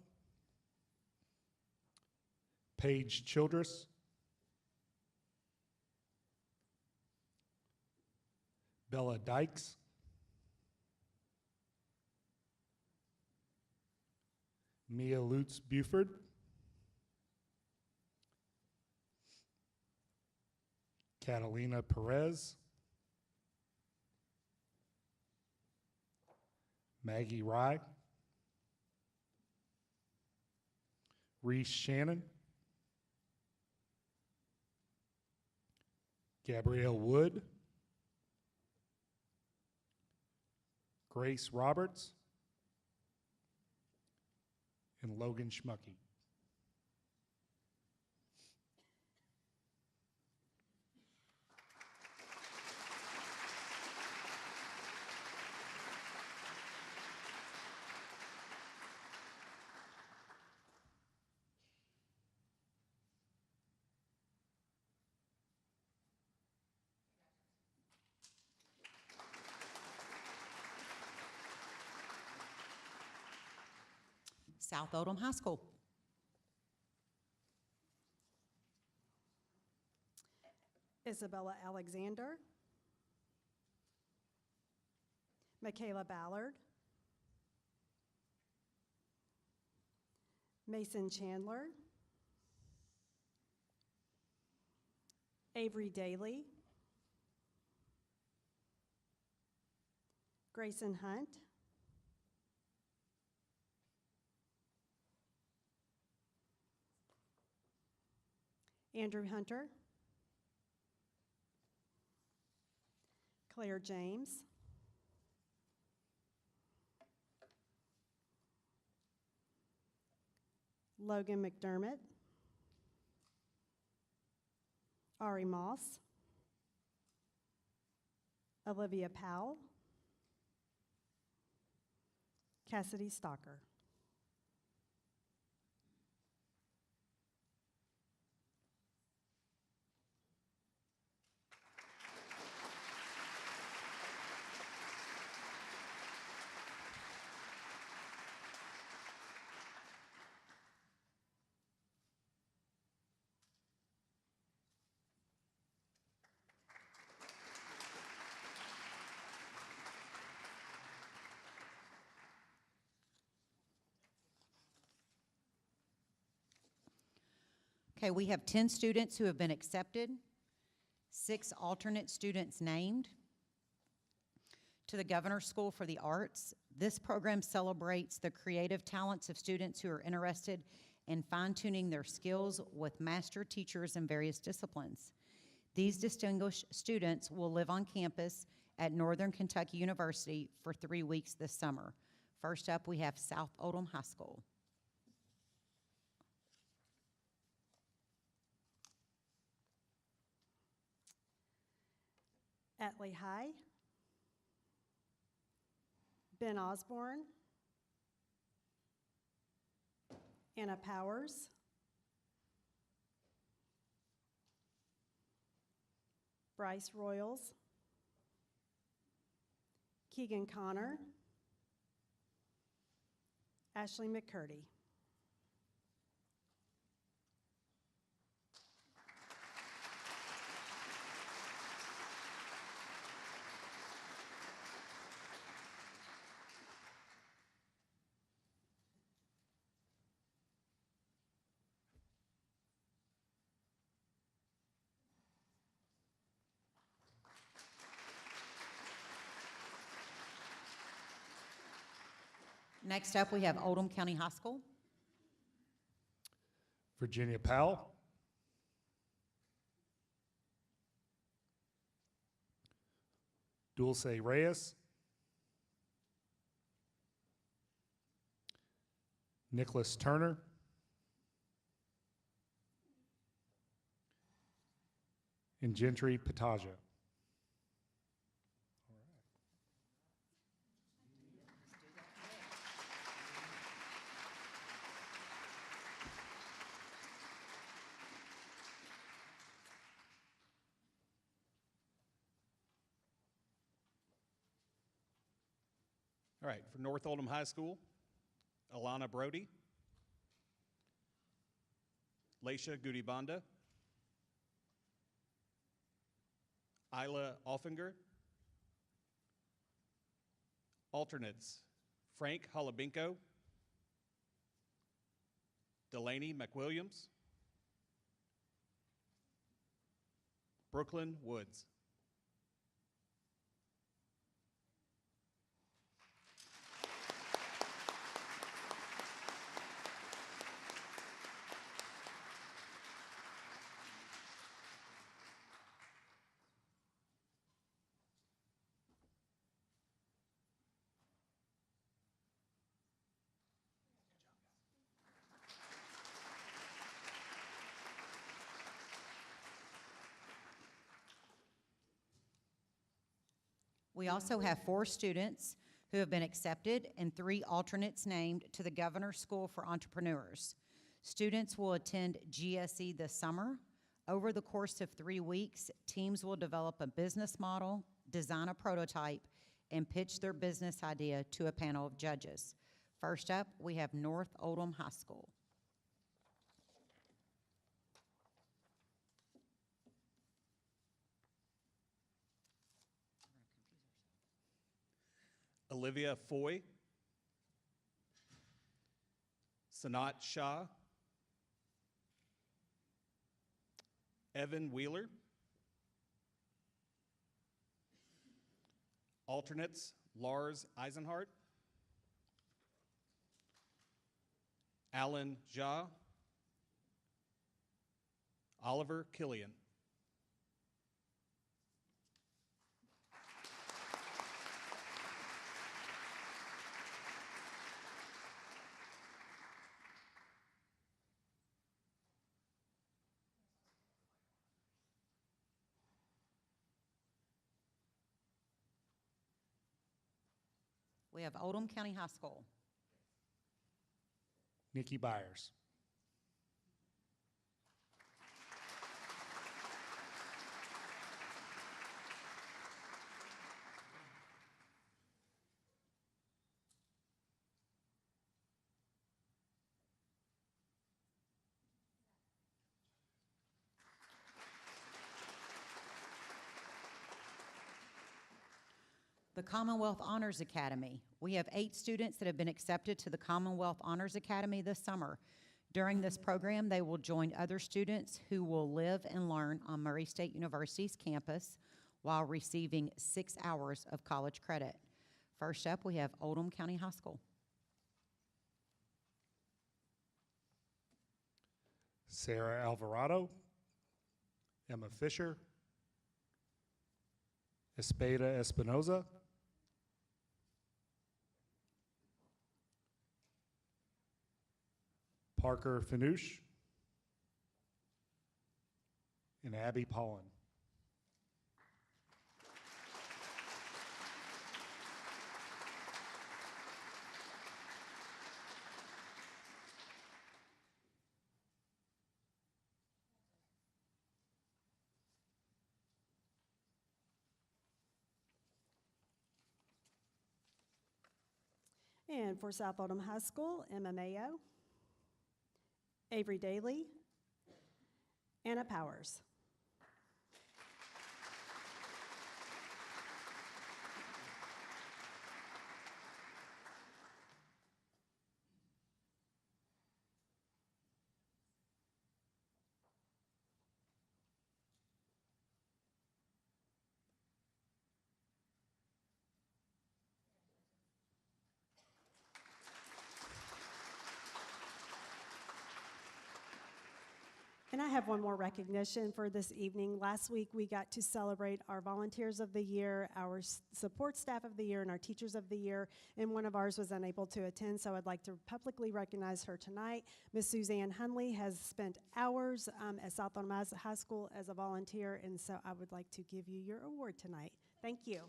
Paige Childress, Bella Dykes, Mia Lutz Buford, Catalina Perez, Maggie Rye, Reese Shannon, Gabrielle Wood, Grace Roberts, and Logan Schmucky. South Oldham High School. Isabella Alexander, Michaela Ballard, Mason Chandler, Avery Daly, Grayson Hunt, Andrew Hunter, Claire James, Logan McDermott, Ari Moss, Olivia Powell, Cassidy Stalker. Okay, we have 10 students who have been accepted, 6 alternate students named to the Governor's School for the Arts. This program celebrates the creative talents of students who are interested in fine-tuning their skills with master teachers in various disciplines. These distinguished students will live on campus at Northern Kentucky University for 3 weeks this summer. First up, we have South Oldham High School. Atlee High, Ben Osborne, Anna Powers, Bryce Royals, Keegan Connor, Ashley McCurdy. Next up, we have Oldham County High School. Virginia Powell. Dulce Reyes. Nicholas Turner. And Gentry Pataja. All right, for North Oldham High School, Alana Brody, Laisha Gudibanda, Isla Offinger. Alternates, Frank Holobinko, Delaney McWilliams, Brooklyn Woods. We also have 4 students who have been accepted and 3 alternates named to the Governor's School for Entrepreneurs. Students will attend GSE this summer. Over the course of 3 weeks, teams will develop a business model, design a prototype, and pitch their business idea to a panel of judges. First up, we have North Oldham High School. Olivia Foy, Sanat Shah, Evan Wheeler. Alternates, Lars Eisenhart, Alan Jha, Oliver Killian. We have Oldham County High School. Nikki Byers. The Commonwealth Honors Academy. We have 8 students that have been accepted to the Commonwealth Honors Academy this summer. During this program, they will join other students who will live and learn on Murray State University's campus while receiving 6 hours of college credit. First up, we have Oldham County High School. Sarah Alvarado, Emma Fisher, Espada Espinoza, Parker Finouche, and Abby Pollen. And for South Oldham High School, Emma Mayo, Avery Daly, Anna Powers. And I have one more recognition for this evening. Last week, we got to celebrate our Volunteers of the Year, our support staff of the year, and our Teachers of the Year, and one of ours was unable to attend, so I'd like to publicly recognize her tonight. Miss Suzanne Hunley has spent hours at South Oldham High School as a volunteer, and so I would like to give you your award tonight. Thank you.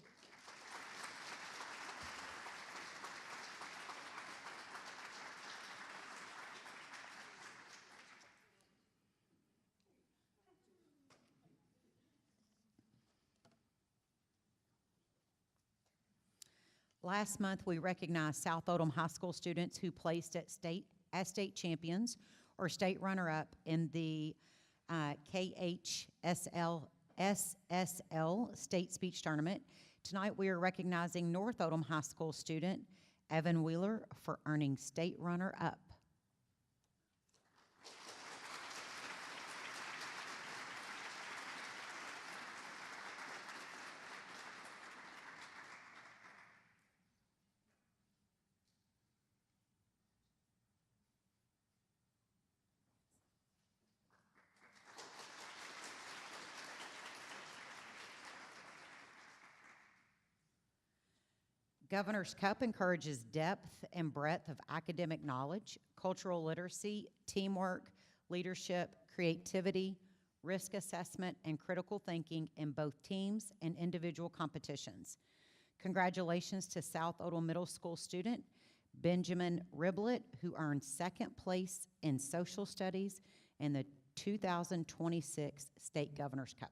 Last month, we recognized South Oldham High School students who placed as state champions or state runner-up in the KHSL SSL State Speech Tournament. Tonight, we are recognizing North Oldham High School student Evan Wheeler for earning state runner-up. Governor's Cup encourages depth and breadth of academic knowledge, cultural literacy, teamwork, leadership, creativity, risk assessment, and critical thinking in both teams and individual competitions. Congratulations to South Oldham Middle School student Benjamin Riblet, who earned second place in social studies in the 2026 State Governor's Cup.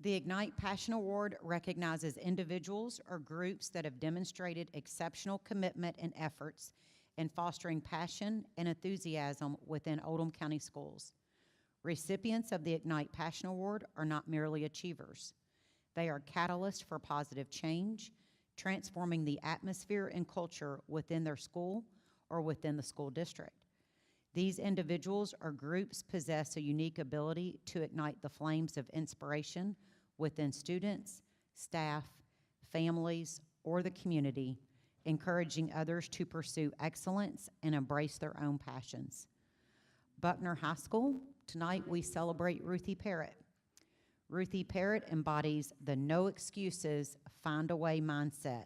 The Ignite Passion Award recognizes individuals or groups that have demonstrated exceptional commitment and efforts in fostering passion and enthusiasm within Oldham County schools. Recipients of the Ignite Passion Award are not merely achievers. They are catalysts for positive change, transforming the atmosphere and culture within their school or within the school district. These individuals or groups possess a unique ability to ignite the flames of inspiration within students, staff, families, or the community, encouraging others to pursue excellence and embrace their own passions. Buckner High School, tonight we celebrate Ruthie Parrott. Ruthie Parrott embodies the no excuses, find a way mindset,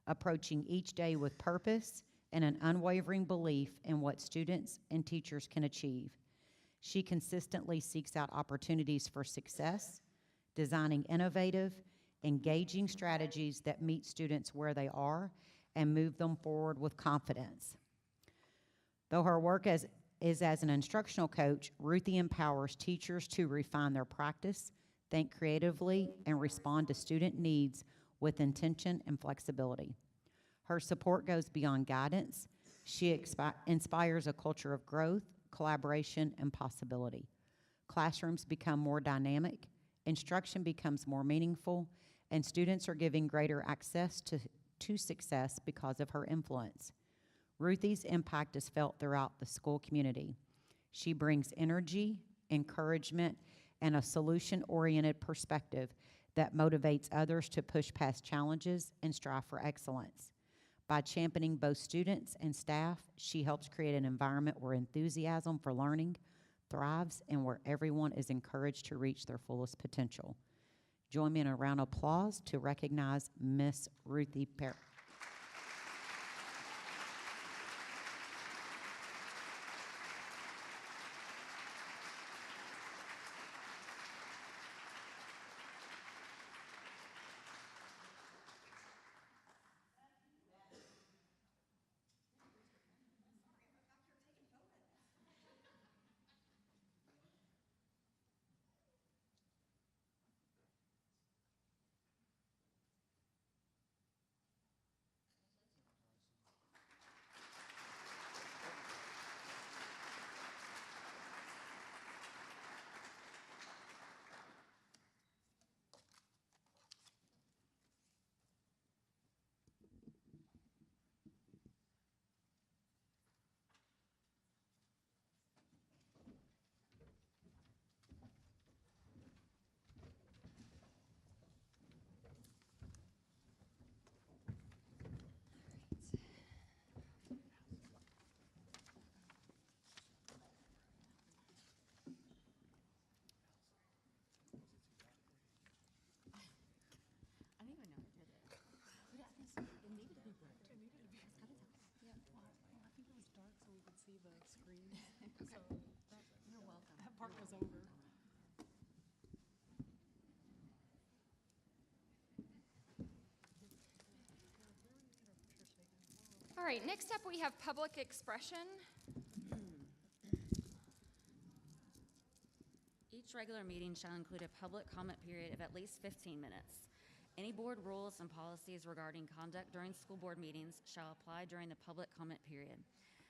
approaching each day with purpose and an unwavering belief in what students and teachers can achieve. She consistently seeks out opportunities for success, designing innovative, engaging strategies that meet students where they are and move them forward with confidence. Though her work is as an instructional coach, Ruthie empowers teachers to refine their practice, think creatively, and respond to student needs with intention and flexibility. Her support goes beyond guidance. She inspires a culture of growth, collaboration, and possibility. Classrooms become more dynamic, instruction becomes more meaningful, and students are given greater access to success because of her influence. Ruthie's impact is felt throughout the school community. She brings energy, encouragement, and a solution-oriented perspective that motivates others to push past challenges and strive for excellence. By championing both students and staff, she helps create an environment where enthusiasm for learning thrives and where everyone is encouraged to reach their fullest potential. Join me in a round of applause to recognize Miss Ruthie Parrott. part was over. All right, next up we have public expression. Each regular meeting shall include a public comment period of at least 15 minutes. Any board rules and policies regarding conduct during school board meetings shall apply during the public comment period.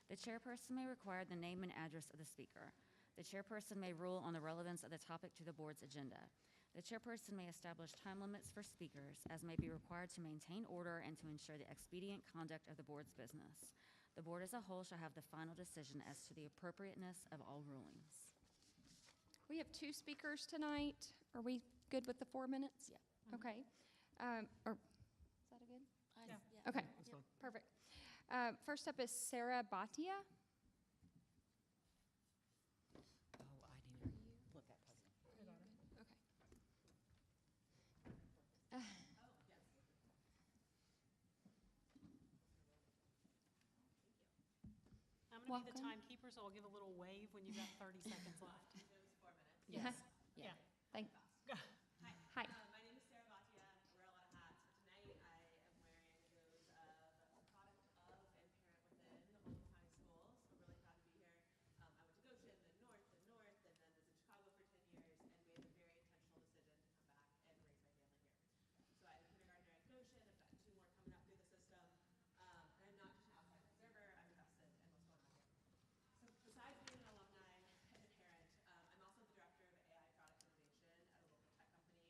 The chairperson may require the name and address of the speaker. The chairperson may rule on the relevance of the topic to the board's agenda. The chairperson may establish time limits for speakers as may be required to maintain order and to ensure the expedient conduct of the board's business. The board as a whole shall have the final decision as to the appropriateness of all rulings. We have 2 speakers tonight. Are we good with the 4 minutes? Yeah. Okay. Is that a good? Yeah. Okay, That's fine. perfect. First up is Sarah Bhatia. Oh, I didn't flip that puzzle. Okay. I'm going to be the Welcome. timekeeper, so I'll give a little wave when you've got 30 seconds left. Yes. Yeah. Thank. Hi. My name is Sarah Bhatia. I wear a lot of hats, but tonight I am wearing those of a product of and parent within Oldham County Schools. I'm really proud to be here. I went to Goshen, then North, and then was in Chicago for 10 years, and made a very intentional decision to come back and raise my family here. So I have a kindergartner at Goshen. I've got 2 more coming up through the system. And I'm not just an outside observer. I'm invested in what's going on here. So besides being an alumni and a parent, I'm also the director of AI product innovation at a local tech company.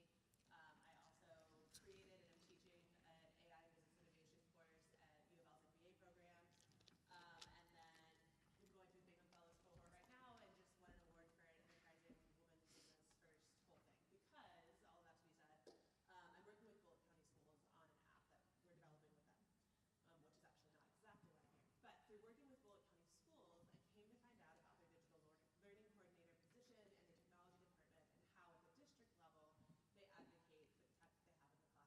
I also created and am teaching an AI business innovation course at U of L's MBA program. And then I'm going through Big Fellows cohort right now and just won an award for an enterprising woman business first whole thing. Because, all of that to be said, I'm working with Bullitt County Schools on an app that we're developing with them, which is actually not exactly why I'm here. But through working with Bullitt County Schools, I came to find out about their digital learning coordinator position and their technology department and how at the district level they advocate for the tech that they have in the classroom for their kids.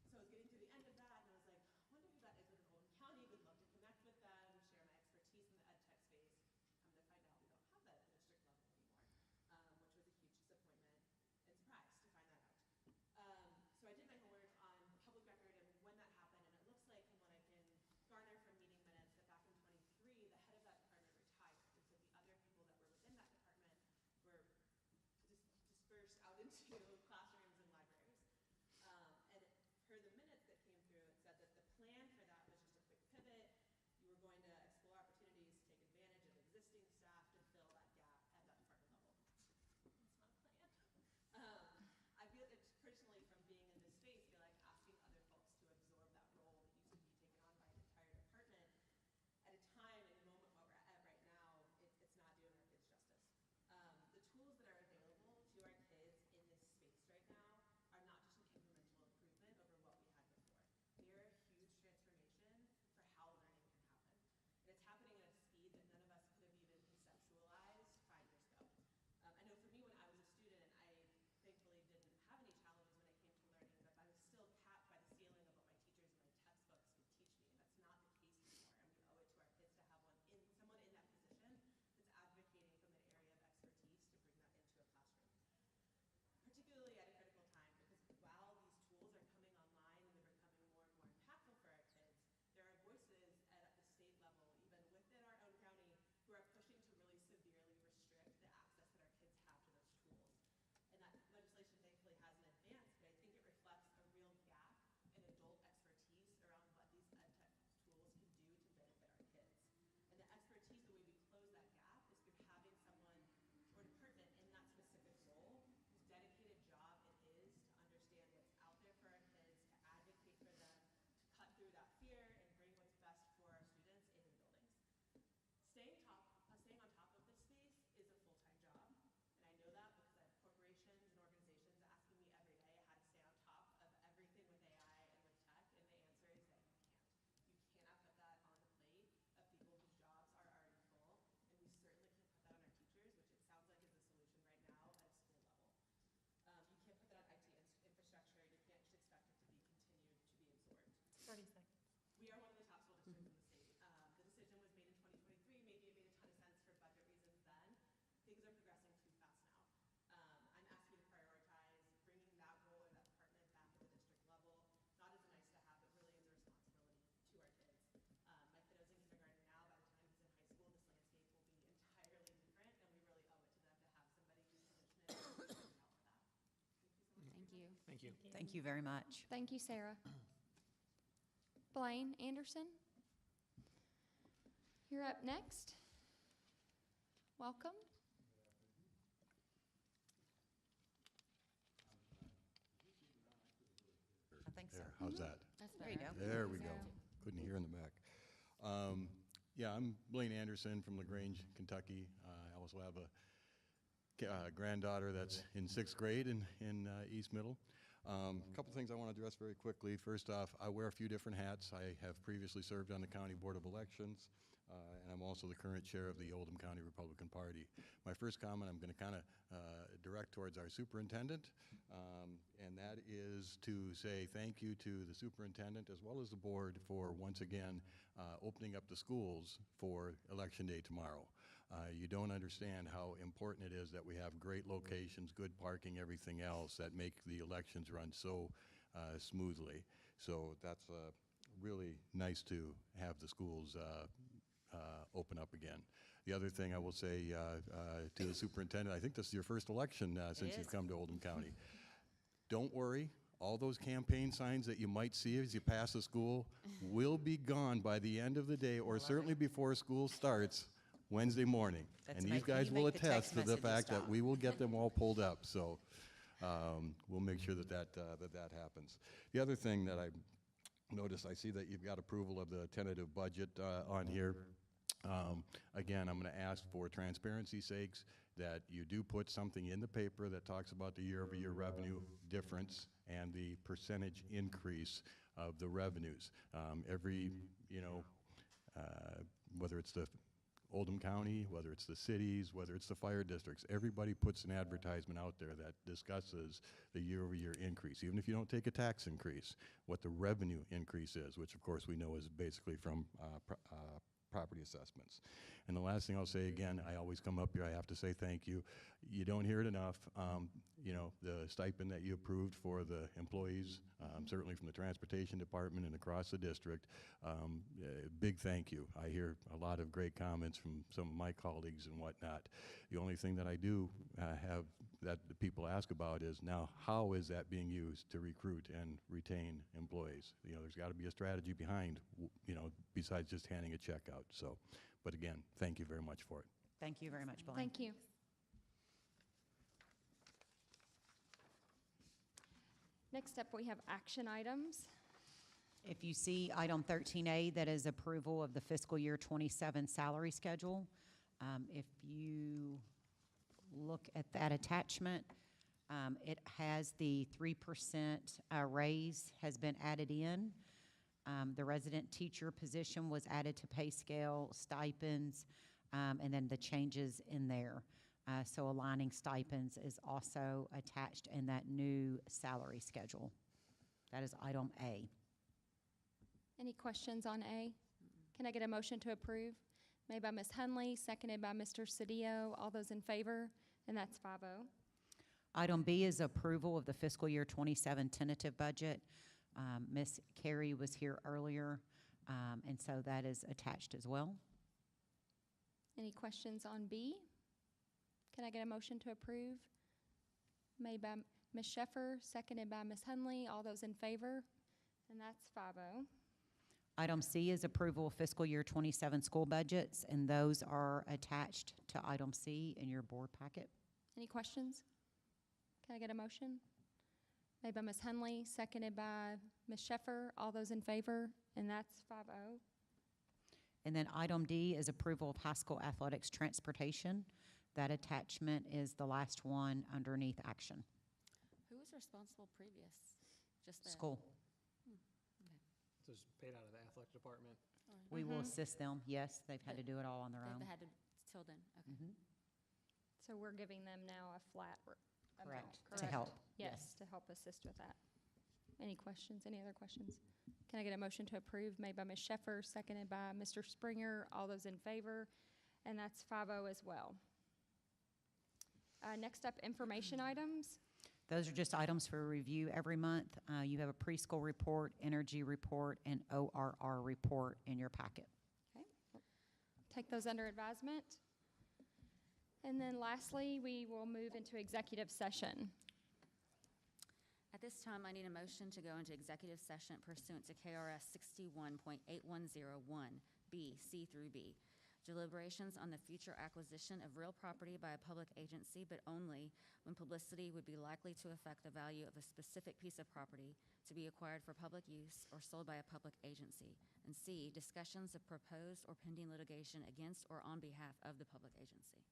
So I was getting to the end of that and I was like, I wonder who that is within Oldham County. Would love to connect with them, share my expertise in the ed tech space. Come to find out we don't have that at the district level anymore, which was a huge disappointment and surprise to find that out. So I did my homework on public record and when that happened, and it looks like from what I can garner from meeting minutes that back in 23, the head of that department retired, and so the other people that were within that department were dispersed out into classrooms and libraries. And per the minutes that came through, it said that the plan for that was just a quick pivot. You were going to explore opportunities to take advantage of existing staff to fill that gap at that department level. It's not a plan. I feel it's personally from being in this space, feel like asking other folks to absorb that role that used to be taken on by an entire department at a time in the moment where we're at right now, it's not doing our kids justice. The tools that are available to our kids in this space Thank you. Thank you very much. Thank you, Sarah. Blaine Anderson, you're up next. Welcome. I think so. There, how's that? That's There you better. go. There we go. Couldn't hear in the back. Yeah, I'm Blaine Anderson from LaGrange, Kentucky. I also have a granddaughter that's in 6th grade in East Middle. A couple things I want to address very quickly. First off, I wear a few different hats. I have previously served on the County Board of Elections, and I'm also the current chair of the Oldham County Republican Party. My first comment I'm going to kind of direct towards our superintendent, and that is to say thank you to the superintendent as well as the board for once again opening up the schools for Election Day tomorrow. You don't understand how important it is that we have great locations, good parking, everything else that make the elections run so smoothly. So that's really nice to have the schools open up again. The other thing I will say to the superintendent, I think this is your first election since you've come to Oldham County. Don't worry. All those campaign signs that you might see as you pass the school will be gone by the end of the day, or certainly before school starts Wednesday morning. That's And these making guys you will make the attest text to the messages fact that stop. we will get them all pulled up. So we'll make sure that that happens. The other thing that I noticed, I see that you've got approval of the tentative budget on here. Again, I'm going to ask for transparency's sakes that you do put something in the paper that talks about the year-over-year revenue difference and the percentage increase of the revenues. Every, whether it's the Oldham County, whether it's the cities, whether it's the fire districts, everybody puts an advertisement out there that discusses the year-over-year increase, even if you don't take a tax increase, what the revenue increase is, which of course we know is basically from property assessments. And the last thing I'll say again, I always come up here, I have to say thank you. You don't hear it enough. The stipend that you approved for the employees, certainly from the transportation department and across the district, big thank you. I hear a lot of great comments from some of my colleagues and whatnot. The only thing that I do have that the people ask about is now how is that being used to recruit and retain employees? There's got to be a strategy behind, besides just handing a check out. So, but again, thank you very much for it. Thank you very much, Blaine. Thank you. Next up, we have action items. If you see item 13A, that is approval of the fiscal year 27 salary schedule. If you look at that attachment, it has the 3% raise has been added in. The resident teacher position was added to pay scale, stipends, and then the changes in there. So aligning stipends is also attached in that new salary schedule. That is item A. Any questions on A? Can I get a motion to approve? Made by Ms. Hunley, seconded by Mr. Cedillo. All those in favor? And that's 5-0. Item B is approval of the fiscal year 27 tentative budget. Ms. Carey was here earlier, and so that is attached as well. Any questions on B? Can I get a motion to approve? Made by Ms. Sheffer, seconded by Ms. Hunley. All those in favor? And that's 5-0. Item C is approval of fiscal year 27 school budgets, and those are attached to item C in your board packet. Any questions? Can I get a motion? Made by Ms. Hunley, seconded by Ms. Sheffer. All those in favor? And that's 5-0. And then item D is approval of high school athletics transportation. That attachment is the last one underneath action. Who was responsible previous? Just the School. So it's paid out of the athletic department. We will assist them. Yes, they've had to do it all on their own. They had to till then. Okay. So we're giving them now a flat amount, To help. Yes, to help assist with that. Any questions? Any other questions? Can I get a motion to approve? Made by Ms. Sheffer, seconded by Mr. Springer. All those in favor? And that's 5-0 as well. Next up, information items. Those are just items for review every month. You have a preschool report, energy report, and ORR report in your packet. Okay. Take those under advisement. And then lastly, we will move into executive session. At this time, I need a motion to go into executive session pursuant to KRS 61.8101, B, C through B. Deliberations on the future acquisition of real property by a public agency, but only when publicity would be likely to affect the value of a specific piece of property to be acquired for public use or sold by a public agency. And C, discussions of proposed or pending litigation against or on behalf of the public agency.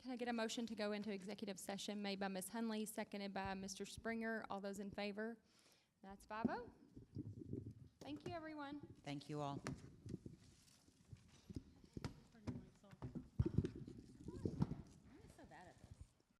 Can I get a motion to go into executive session made by Ms. Hunley, seconded by Mr. Springer? All those in favor? That's 5-0. Thank you, everyone. Thank you all.